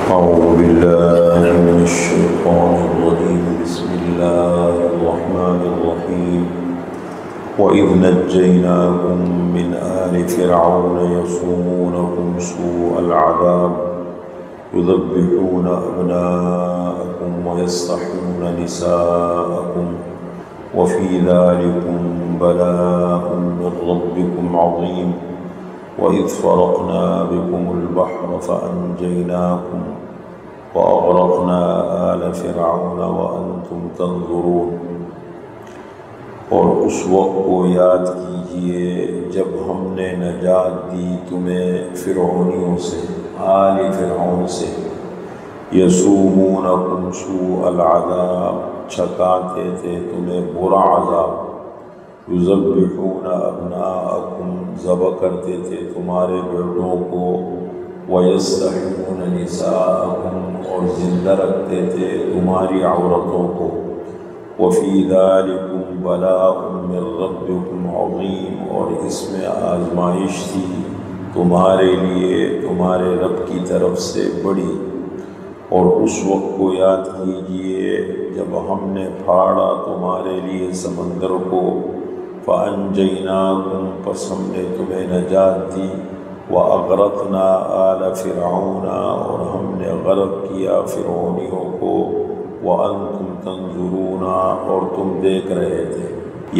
أعوذ بالله من الشيطان الرجيم بسم الله الرحمن الرحيم وإذ نجيناكم من آل فرعون يسومونكم سوء العذاب يذبحون أبناءكم ويستحيون نساءكم وفي ذلكم بلاء من ربكم عظيم وإذ فرقنا بكم البحر فأنجيناكم وأغرقنا آل فرعون وأنتم تنظرون۔ اور اس وقت کو یاد کیجئے جب ہم نے نجات دی تمہیں فرعونیوں سے، آل فرعون سے، یسومونکم سوء العذاب، چھکاتے تھے تمہیں برا عذاب، یذبحون ابناءکم، ذبح کرتے تھے تمہارے بیٹوں کو، ویستحیون نساءکم، اور زندہ رکھتے تھے تمہاری عورتوں کو، وفی ذالکم بلاء من ربکم عظیم، اور اس میں آزمائش تھی تمہارے لیے تمہارے رب کی طرف سے بڑی۔ اور اس وقت کو یاد کیجئے جب ہم نے پھاڑا تمہارے لیے سمندر کو، فَأَنْجَيْنَاكُمْ، پس ہم نے تمہیں نجات دی، وَأَغْرَقْنَا آلَ فِرْعَوْنَ، اور ہم نے غرق کیا فرعونیوں کو، وَأَنْتُمْ تَنْظُرُونَ، اور تم دیکھ رہے تھے۔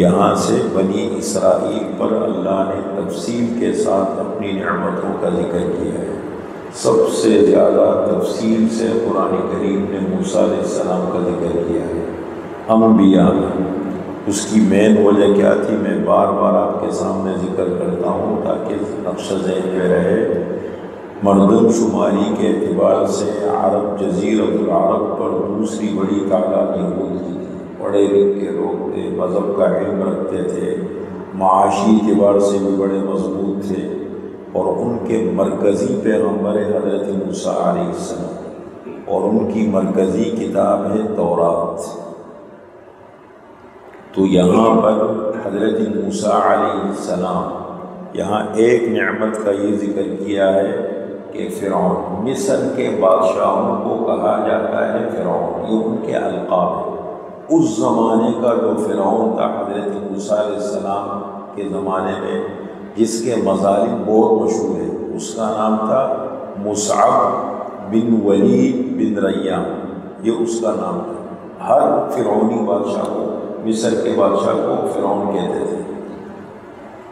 یہاں سے بنی اسرائیل پر اللہ نے تفصیل کے ساتھ اپنی نعمتوں کا ذکر کیا ہے۔ سب سے زیادہ تفصیل سے قرآن کریم نے موسیٰ علیہ السلام کا ذکر کیا ہے، انبیاء۔ اس کی مین وجہ کیا تھی میں بار بار آپ کے سامنے ذکر کرتا ہوں تاکہ نقشہ ذہن میں رہے۔ مردم شماری کے اعتبار سے عرب جزیرۃ العرب پر دوسری بڑی تعداد یہود کی تھی، پڑھے لکھے لوگ تھے، مذہب کا علم رکھتے تھے، معاشی اعتبار سے بھی بڑے مضبوط تھے، اور ان کے مرکزی پیغمبر حضرت موسیٰ علیہ السلام، اور ان کی مرکزی کتاب ہے تورات۔ تو یہاں پر حضرت موسیٰ علیہ السلام، یہاں ایک نعمت کا یہ ذکر کیا ہے کہ فرعون، مصر کے بادشاہوں کو کہا جاتا ہے فرعون، یہ ان کے القاب ہے۔ اس زمانے کا جو فرعون تھا حضرت موسیٰ علیہ السلام کے زمانے میں، جس کے مظالم بہت مشہور ہیں، اس کا نام تھا مصعب بن ولید بن ریان، یہ اس کا نام تھا۔ ہر فرعونی بادشاہ کو، مصر کے بادشاہ کو فرعون کہتے تھے۔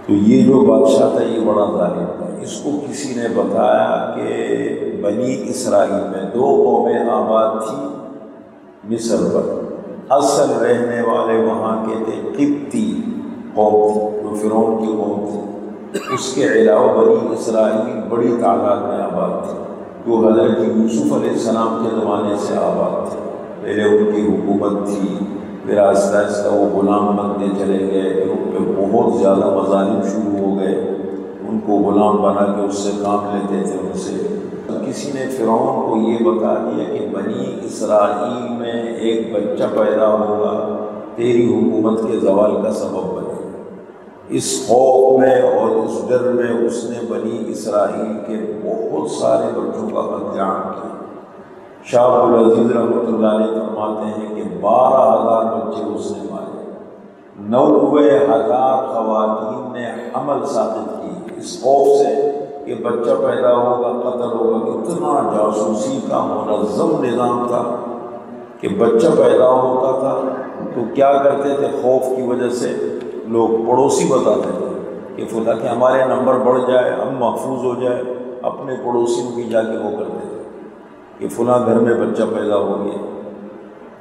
تو یہ جو بادشاہ تھا یہ بڑا ظالم تھا۔ اس کو کسی نے بتایا کہ بنی اسرائیل میں دو قومیں آباد تھی مصر پر، اصل رہنے والے وہاں کے تھے قبطی قوم تھی، جو فرعون کی قوم تھی۔ اس کے علاوہ بنی اسرائیل بڑی تعداد میں آباد تھی، جو حضرت یوسف علیہ السلام کے زمانے سے آباد تھے۔ پہلے ان کی حکومت تھی، پھر آہستہ آہستہ وہ غلام بنتے چلے گئے، پھر ان پہ بہت زیادہ مظالم شروع ہو گئے، ان کو غلام بنا کے اس سے کام لیتے تھے ان سے۔ کسی نے فرعون کو یہ بتا دیا کہ بنی اسرائیل میں ایک بچہ پیدا ہوگا، تیری حکومت کے زوال کا سبب بنے گا۔ اس خوف میں اور اس ڈر میں اس نے بنی اسرائیل کے بہت سارے بچوں کا قتل عام کیا۔ شاہ عبدالعزیز رحمۃ اللہ علیہ فرماتے ہیں کہ 12,000 بچے اس نے مارے، 90,000 خواتین نے حمل ساقط کی، اس خوف سے کہ بچہ پیدا ہوگا قتل ہوگا۔ اتنا جاسوسی کا منظم نظام تھا کہ بچہ پیدا ہوتا تھا تو کیا کرتے تھے، خوف کی وجہ سے لوگ پڑوسی بتاتے تھے کہ فلاں کہ ہمارے نمبر بڑھ جائے، ہم محفوظ ہو جائے، اپنے پڑوسیوں کی جا کے وہ کرتے تھے کہ فلاں گھر میں بچہ پیدا ہو گیا،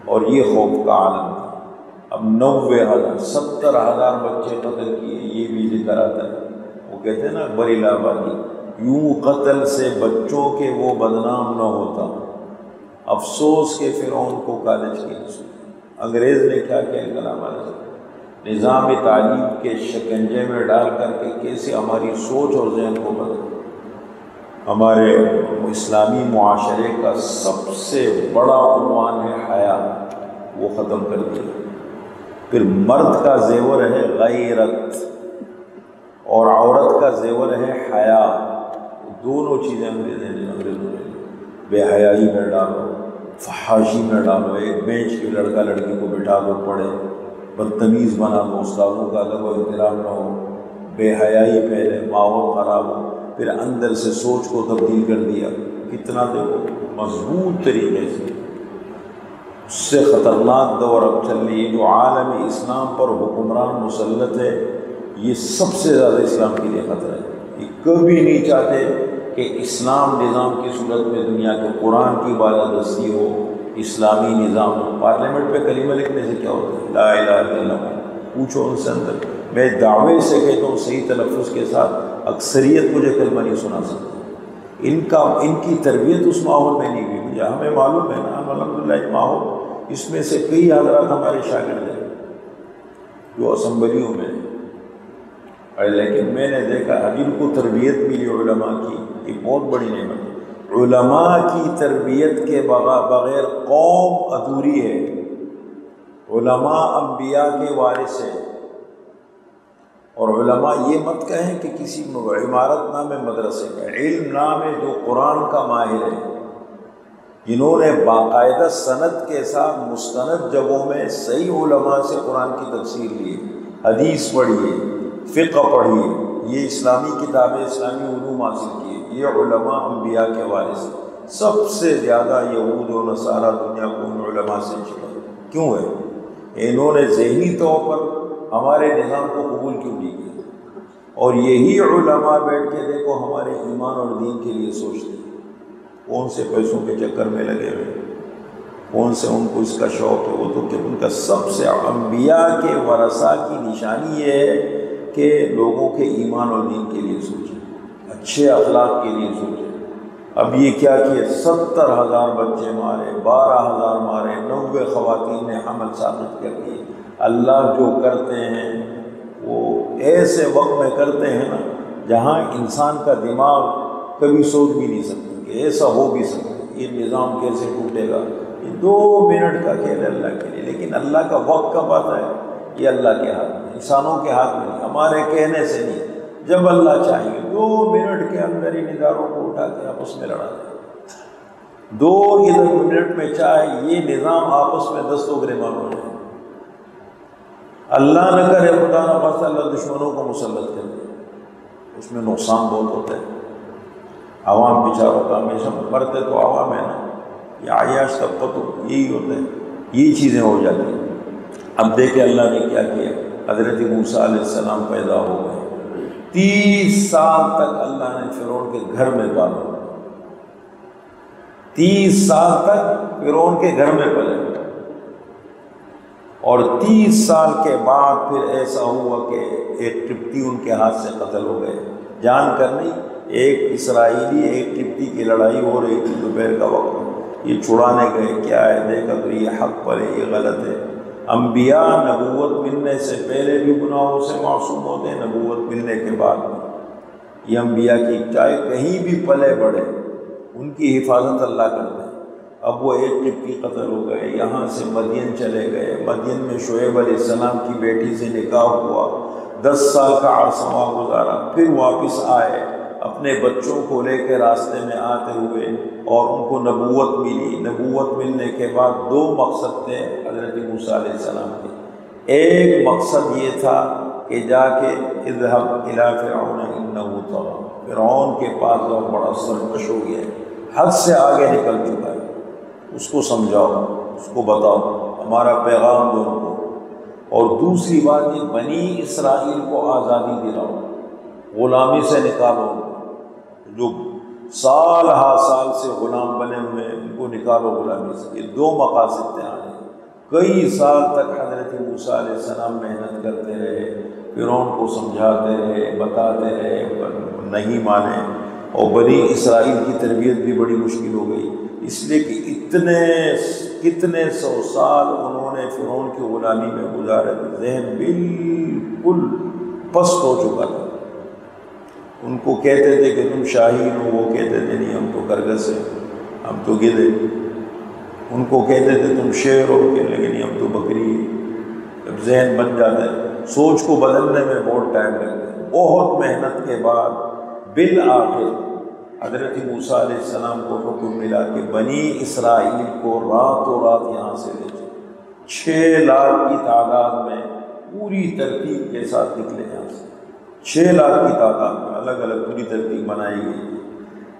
اور یہ خوف کا عالم تھا۔ اب 90,000 70,000 بچے قتل کیے، یہ بھی ذکر آتا ہے۔ وہ کہتے ہیں نا اکبر الہٰبادی، یوں قتل سے بچوں کے وہ بدنام نہ ہوتا، افسوس کے فرعون کو کالج کی نسل۔ انگریز نے کیا کیا کلام علیہ، نظام تعلیم کے شکنجے میں ڈال کر کے کیسے ہماری سوچ اور ذہن کو بدلا۔ ہمارے اسلامی معاشرے کا سب سے بڑا عنوان ہے حیا، وہ ختم کر دیا۔ پھر مرد کا زیور ہے غیرت، اور عورت کا زیور ہے حیا۔ دونوں چیزیں انگریزوں نے بے حیائی میں ڈالو، فحاشی میں ڈالو، ایک بینچ کے لڑکا لڑکی کو بٹھا دو پڑھے، بدتمیز بنا دو، استادوں کا ادب و احترام نہ ہو، بے حیائی پھیلے، ماحول خراب ہو، پھر اندر سے سوچ کو تبدیل کر دیا، کتنا دیکھو مضبوط طریقے سے۔ اس سے خطرناک دور اب چل رہی ہے، جو عالم اسلام پر حکمران مسلط ہے، یہ سب سے زیادہ اسلام کے لیے خطرہ ہے۔ یہ کبھی نہیں چاہتے کہ اسلام نظام کی صورت میں دنیا کے قرآن کی بالادستی ہو، اسلامی نظام ہو۔ پارلیمنٹ پہ کلمہ لکھنے سے کیا ہوتا ہے؟ لا الہ الا اللہ، پوچھو ان سے اندر۔ میں دعوے سے کہتا ہوں صحیح تلفظ کے ساتھ، اکثریت مجھے کلمہ نہیں سنا سکتی۔ ان کی تربیت اس ماحول میں نہیں ہوئی، مجھے ہمیں معلوم ہے نا، الحمدللہ ایک ماحول، اس میں سے کئی حضرات ہمارے شاگرد ہیں جو اسمبلیوں میں ہیں، لیکن میں نے دیکھا جن کو تربیت ملی علماء کی، یہ بہت بڑی نعمت ہے۔ علماء کی تربیت کے بغیر قوم ادھوری ہے۔ علماء انبیاء کے وارث ہیں، اور علماء یہ مت کہیں کہ کسی عمارت نام ہے مدرسے کا، علم نام ہے جو قرآن کا ماہر ہے، جنہوں نے باقاعدہ سند کے ساتھ مستند جگہوں میں صحیح علماء سے قرآن کی تفسیر لی، حدیث پڑھی ہے، فقہ پڑھی ہے، یہ اسلامی کتابیں، اسلامی علوم حاصل کیے، یہ علماء انبیاء کے وارث ہیں۔ سب سے زیادہ یہود و نصارہ دنیا کو ان علماء سے چھڑا کیوں ہے؟ انہوں نے ذہنی طور پر ہمارے نظام کو قبول کیوں نہیں کیا؟ اور یہی علماء بیٹھ کے دیکھو ہمارے ایمان اور دین کے لیے سوچتے ہیں، کون سے پیسوں کے چکر میں لگے ہوئے، کون سے ان کو اس کا شوق ہے، وہ تو کہ ان کا سب سے انبیاء کے ورثاء کی نشانی یہ ہے کہ لوگوں کے ایمان اور دین کے لیے سوچیں، اچھے اخلاق کے لیے سوچیں۔ اب یہ کیا کیا، 70,000 بچے مارے، 12,000 مارے، 90 خواتین نے حمل ثابت کر دیے۔ اللہ جو کرتے ہیں وہ ایسے وقت میں کرتے ہیں نا جہاں انسان کا دماغ کبھی سوچ بھی نہیں سکتا کہ ایسا ہو بھی سکتا ہے، یہ نظام کیسے ٹوٹے گا۔ یہ 2 منٹ کا کھیل ہے اللہ کے لیے، لیکن اللہ کا وقت کب آتا ہے؟ یہ اللہ کے ہاتھ میں، انسانوں کے ہاتھ میں نہیں، ہمارے کہنے سے نہیں۔ جب اللہ چاہیے 2 منٹ کے اندر ان اداروں کو اٹھا کے آپس میں لڑا دیں، 2 منٹ میں چاہے یہ نظام آپس میں دست و گریبان ہو جائے۔ اللہ نہ کرے، خدا نہ خواستہ، اللہ دشمنوں کو مسلط کر دے، اس میں نقصان بہت ہوتا ہے۔ عوام بیچاروں کا ہمیشہ مرتے تو عوام ہے نا، یہ عیاش طبقہ تو یہی ہوتا ہے، یہی چیزیں ہو جاتی ہیں۔ اب دیکھیں اللہ نے کیا کیا، حضرت موسیٰ علیہ السلام پیدا ہو گئے، 30 سال تک اللہ نے فرعون کے گھر میں پالا، 30 سال تک فرعون کے گھر میں پلے، اور 30 سال کے بعد پھر ایسا ہوا کہ ایک قبطی ان کے ہاتھ سے قتل ہو گئے، جان کر نہیں، ایک اسرائیلی ایک قبطی کی لڑائی ہو رہی تھی دوپہر کا وقت، یہ چھڑانے گئے، کیا ہے دیکھا تو یہ حق پر ہے، یہ غلط ہے۔ انبیاء نبوت ملنے سے پہلے بھی گناہوں سے معصوم ہوتے ہیں، نبوت ملنے کے بعد بھی۔ یہ انبیاء کی چاہے کہیں بھی پلے بڑھے ان کی حفاظت اللہ کرتے ہیں۔ اب وہ ایک قبطی قتل ہو گئے، یہاں سے مدین چلے گئے، مدین میں شعیب علیہ السلام کی بیٹی سے نکاح ہوا، 10 سال کا عرصہ وہاں گزارا، پھر واپس آئے اپنے بچوں کو لے کے راستے میں آتے ہوئے، اور ان کو نبوت ملی۔ نبوت ملنے کے بعد 2 مقصد تھے حضرت موسیٰ علیہ السلام کے۔ ایک مقصد یہ تھا کہ جا کے اذهب الى فرعون انه طغى، فرعون کے پاس جو بڑا سرکش ہو گیا ہے، حد سے آگے نکل چکا ہے، اس کو سمجھاؤ، اس کو بتاؤ، ہمارا پیغام دو ان کو۔ اور دوسری بات یہ، بنی اسرائیل کو آزادی دلاؤ، غلامی سے نکالو، جو سال ہا سال سے غلام بنے ہوئے ہیں ان کو نکالو غلامی سے۔ یہ 2 مقاصد تھے آنے۔ کئی سال تک حضرت موسیٰ علیہ السلام محنت کرتے رہے، فرعون کو سمجھاتے رہے، بتاتے رہے، نہیں مانے، اور بنی اسرائیل کی تربیت بھی بڑی مشکل ہو گئی، اس لیے کہ کتنے 100 سال انہوں نے فرعون کی غلامی میں گزارے، ذہن بالکل پست ہو چکا تھا۔ ان کو کہتے تھے کہ تم شاہین ہو، وہ کہتے تھے نہیں ہم تو کرگس ہیں، ہم تو گدھے۔ ان کو کہتے تھے تم شیر ہو، کہنے لگے نہیں ہم تو بکری ہیں۔ جب ذہن بن جاتا ہے، سوچ کو بدلنے میں بہت ٹائم لگتا ہے۔ بہت محنت کے بعد بالآخر حضرت موسیٰ علیہ السلام کو حکم ملا کہ بنی اسرائیل کو راتوں رات یہاں سے لے جائیں، 6 لاکھ کی تعداد میں پوری ترتیب کے ساتھ نکلے یہاں سے، 6 لاکھ کی تعداد میں الگ الگ پوری ترتیب بنائی گئی۔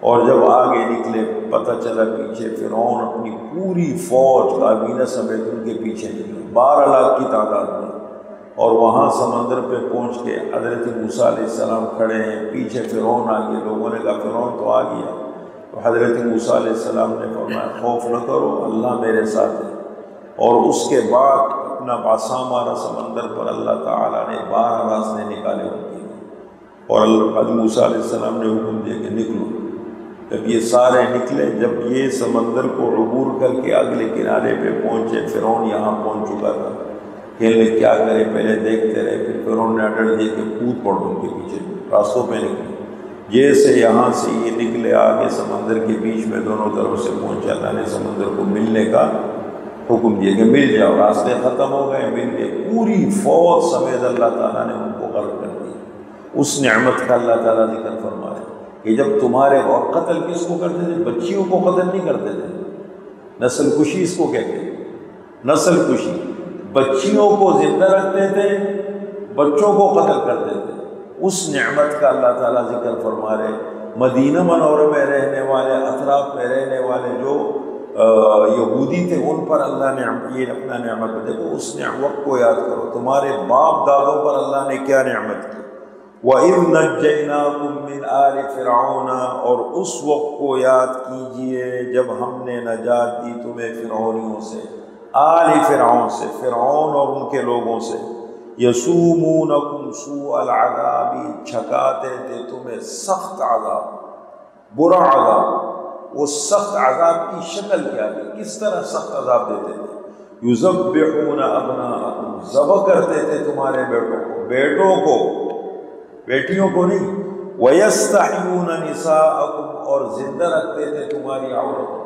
اور جب آگے نکلے پتہ چلا پیچھے فرعون اپنی پوری فوج کابینہ سمیت ان کے پیچھے نکلے 12 لاکھ کی تعداد میں، اور وہاں سمندر پہ پہنچ کے حضرت موسیٰ علیہ السلام کھڑے ہیں، پیچھے فرعون آ گئے۔ لوگوں نے کہا فرعون تو آ گیا، تو حضرت موسیٰ علیہ السلام نے فرمایا خوف نہ کرو، اللہ میرے ساتھ ہے۔ اور اس کے بعد اپنا عصا مارا سمندر پر، اللہ تعالیٰ نے 12 راستے نکالے ان کے، اور حضرت موسیٰ علیہ السلام نے حکم دیا کہ نکلو۔ جب یہ سارے نکلے، جب یہ سمندر کو عبور کر کے اگلے کنارے پہ پہنچے، فرعون یہاں پہنچ چکا تھا، کہنے کیا کرے، پہلے دیکھتے رہے، پھر فرعون نے آرڈر دیا کہ کود پڑو ان کے پیچھے، راستوں پہ نکلے۔ جیسے یہاں سے یہ نکلے آگے سمندر کے بیچ میں دونوں طرف سے پہنچے، اللہ نے سمندر کو ملنے کا حکم دیا کہ مل جاؤ، راستے ختم ہو گئے، مل گئے، پوری فوج سمیت اللہ تعالیٰ نے ان کو غرق کر دیا۔ اس نعمت کا اللہ تعالیٰ ذکر فرما رہے کہ جب تمہارے، اور قتل کس کو کرتے تھے؟ بچیوں کو قتل نہیں کرتے تھے، نسل کشی اس کو کہتے ہیں، نسل کشی۔ بچیوں کو زندہ رکھتے تھے، بچوں کو قتل کرتے تھے۔ اس نعمت کا اللہ تعالیٰ ذکر فرما رہے۔ مدینہ منورہ میں رہنے والے، اطراف میں رہنے والے جو یہودی تھے، ان پر اللہ نے یہ اپنا نعمت دیکھو، اس وقت کو یاد کرو، تمہارے باپ دادوں پر اللہ نے کیا نعمت کی۔ وَإِذْ نَجَّيْنَاكُمْ مِنْ آلِ فِرْعَوْنَ، اور اس وقت کو یاد کیجئے جب ہم نے نجات دی تمہیں فرعونیوں سے، آل فرعون سے، فرعون اور ان کے لوگوں سے۔ یسومونکم سوء العذاب، چھکاتے تھے تمہیں سخت عذاب، برا عذاب۔ وہ سخت عذاب کی شکل کیا تھی، کس طرح سخت عذاب دیتے تھے؟ یذبحون ابناءکم، ذبح کرتے تھے تمہارے بیٹوں کو، بیٹیوں کو نہیں۔ ویستحیون نساءکم، اور زندہ رکھتے تھے تمہاری عورتوں۔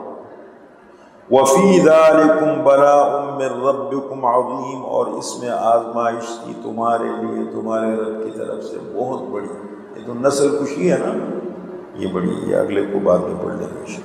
وفی ذالکم بلاء من ربکم عظیم، اور اس میں آزمائش تھی تمہارے لیے تمہارے رب کی طرف سے بہت بڑی۔ یہ تو نسل کشی ہے نا، یہ بڑی، یہ اگلے کو بعد میں پڑھ لیں گے۔